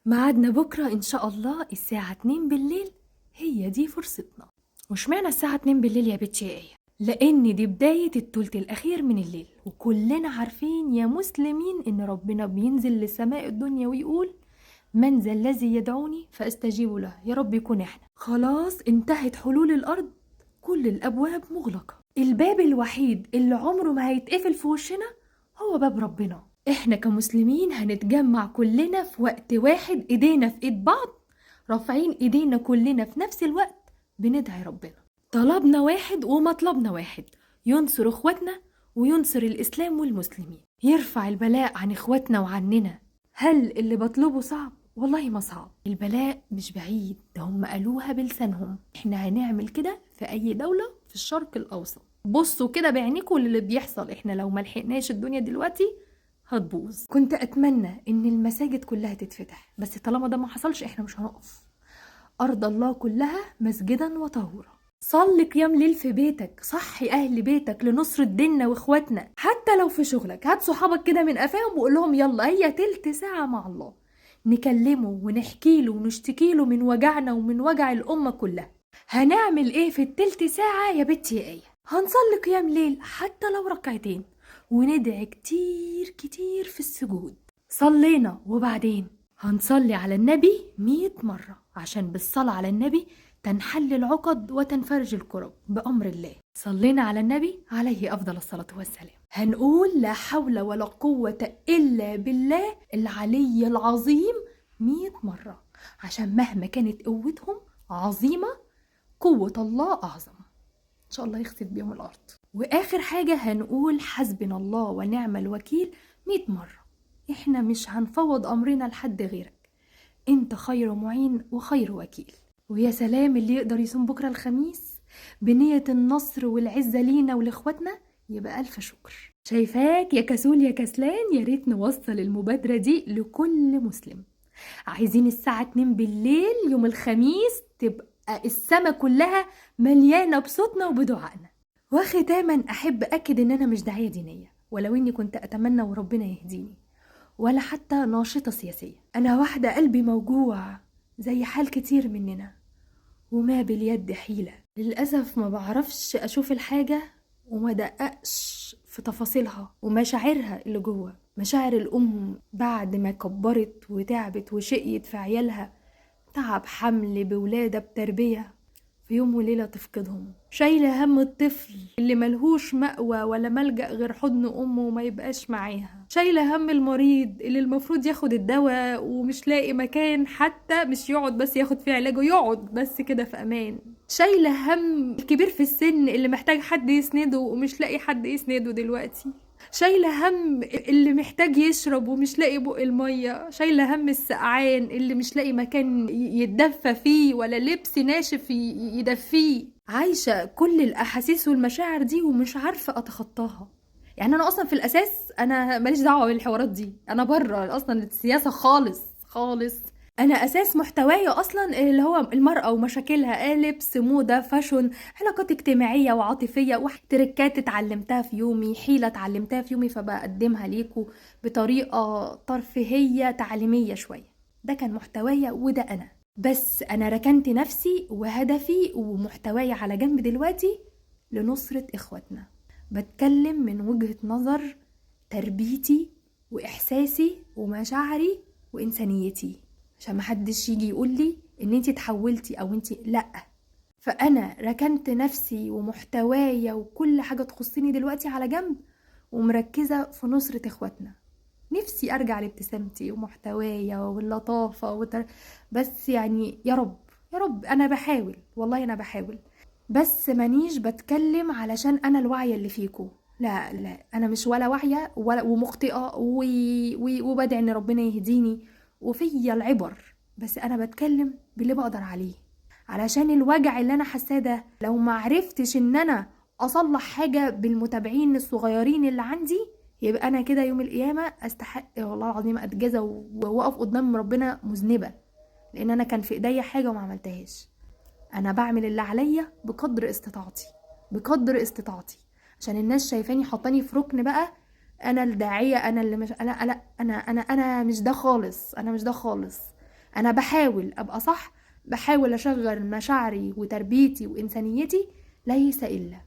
ميعادنا بكرة إن شاء الله الساعة 2 بالليل، هي دي فرصتنا. واشمعنى الساعة 2 بالليل يا بنتي ايه؟ لأن دي بداية التلت الأخير من الليل، وكلنا عارفين يا مسلمين إن ربنا بينزل لسماء الدنيا ويقول: من ذا الذي يدعوني فأستجيب له. يا رب يكون احنا. خلاص انتهت حلول الأرض، كل الأبواب مغلقة، الباب الوحيد اللي عمره ما هيتقفل في وشنا هو باب ربنا. احنا كمسلمين هنتجمع كلنا في وقت واحد، ايدينا في ايد بعض، رافعين ايدينا كلنا في نفس الوقت، بندعي ربنا. طلبنا واحد ومطلبنا واحد: ينصر اخواتنا وينصر الاسلام والمسلمين، يرفع البلاء عن اخواتنا وعننا. هل اللي بطلبه صعب؟ والله ما صعب، البلاء مش بعيد، ده هم قالوها بلسانهم. احنا هنعمل كده في اي دولة في الشرق الاوسط. بصوا كده بعينيكم اللي بيحصل، احنا لو ملحقناش الدنيا دلوقتي هتبوظ. كنت اتمنى ان المساجد كلها تتفتح، بس طالما ده ما حصلش احنا مش هنقف. ارض الله كلها مسجدا وطهورا. صلي قيام ليل في بيتك، صحي اهل بيتك لنصرة ديننا واخواتنا. حتى لو في شغلك هات صحابك كده من قفاهم وقول لهم يلا هي تلت ساعة مع الله، نكلمه ونحكي له ونشتكي له من وجعنا ومن وجع الامة كلها. هنعمل ايه في التلت ساعة يا بنتي ايه؟ هنصلي قيام ليل حتى لو ركعتين، وندعي كتير كتير في السجود. صلينا وبعدين هنصلي على النبي 100 مرة، عشان بالصلاة على النبي تنحل العقد وتنفرج الكرب بأمر الله. صلينا على النبي عليه أفضل الصلاة والسلام، هنقول لا حول ولا قوة إلا بالله العلي العظيم 100 مرة، عشان مهما كانت قوتهم عظيمة قوة الله أعظم، إن شاء الله يخسف بيهم الأرض. وآخر حاجة هنقول حسبنا الله ونعم الوكيل 100 مرة. إحنا مش هنفوض أمرنا لحد غيرك، أنت خير معين وخير وكيل. ويا سلام اللي يقدر يصوم بكرة الخميس بنية النصر والعزة لينا ولإخواتنا، يبقى ألف شكر. شايفاك يا كسول يا كسلان، يا ريت نوصل المبادرة دي لكل مسلم. عايزين الساعة 2 بالليل يوم الخميس تبقى السما كلها مليانة بصوتنا وبدعائنا. وختاما أحب أكد إن أنا مش داعية دينية، ولو إني كنت أتمنى وربنا يهديني، ولا حتى ناشطة سياسية. أنا واحدة قلبي موجوع زي حال كتير مننا، وما باليد حيلة. للأسف ما بعرفش أشوف الحاجة وما دققش في تفاصيلها ومشاعرها اللي جوه. مشاعر الأم بعد ما كبرت وتعبت وشقيت في عيالها، تعب حمل بولادة بتربية، في يوم وليلة تفقدهم. شايلة هم الطفل اللي ملهوش مأوى ولا ملجأ غير حضن أمه وما يبقاش معاها. شايلة هم المريض اللي المفروض ياخد الدواء ومش لاقي مكان، حتى مش يقعد بس ياخد فيه علاجه، يقعد بس كده في أمان. شايلة هم الكبير في السن اللي محتاج حد يسنده ومش لاقي حد يسنده دلوقتي. شايلة هم اللي محتاج يشرب ومش لاقي بق المية. شايلة هم السقعان اللي مش لاقي مكان يتدفى فيه ولا لبس ناشف يدفيه. عايشة كل الأحاسيس والمشاعر دي ومش عارفة أتخطاها. يعني أنا أصلا في الأساس أنا ماليش دعوة بالحوارات دي، أنا بره أصلا السياسة خالص خالص. انا اساس محتواي اصلا اللي هو المرأة ومشاكلها، لبس، موضة، فاشون، علاقات اجتماعية وعاطفية، تركات اتعلمتها في يومي، حيلة اتعلمتها في يومي فبقدمها ليكو بطريقة ترفيهية تعليمية شوية. ده كان محتواي وده انا. بس انا ركنت نفسي وهدفي ومحتواي على جنب دلوقتي لنصرة اخواتنا. بتكلم من وجهة نظر تربيتي واحساسي ومشاعري وانسانيتي، عشان محدش يجي يقولي ان انتي تحولتي او انتي لا. فانا ركنت نفسي ومحتوايا وكل حاجة تخصني دلوقتي على جنب، ومركزة في نصرة اخواتنا. نفسي ارجع لابتسامتي ومحتوايا واللطافة بس يعني يا رب يا رب انا بحاول، والله انا بحاول، بس مانيش بتكلم علشان انا الوعية اللي فيكو. لا لا، انا مش ولا واعية ولا ومخطئة وبدعي ان ربنا يهديني وفيا العبر، بس انا بتكلم باللي بقدر عليه، علشان الوجع اللي انا حاساه ده لو ما عرفتش ان انا اصلح حاجة بالمتابعين الصغيرين اللي عندي، يبقى انا كده يوم القيامة استحق والله العظيم اتجازى واقف قدام ربنا مذنبة، لان انا كان في ايديا حاجة وما عملتهاش. انا بعمل اللي عليا بقدر استطاعتي، بقدر استطاعتي، عشان الناس شايفاني حطاني في ركن بقى انا الداعيه، انا اللي مش انا مش ده خالص، انا مش ده خالص. أنا بحاول أبقى صح، بحاول أشغل مشاعري وتربيتي وإنسانيتي، ليس إلا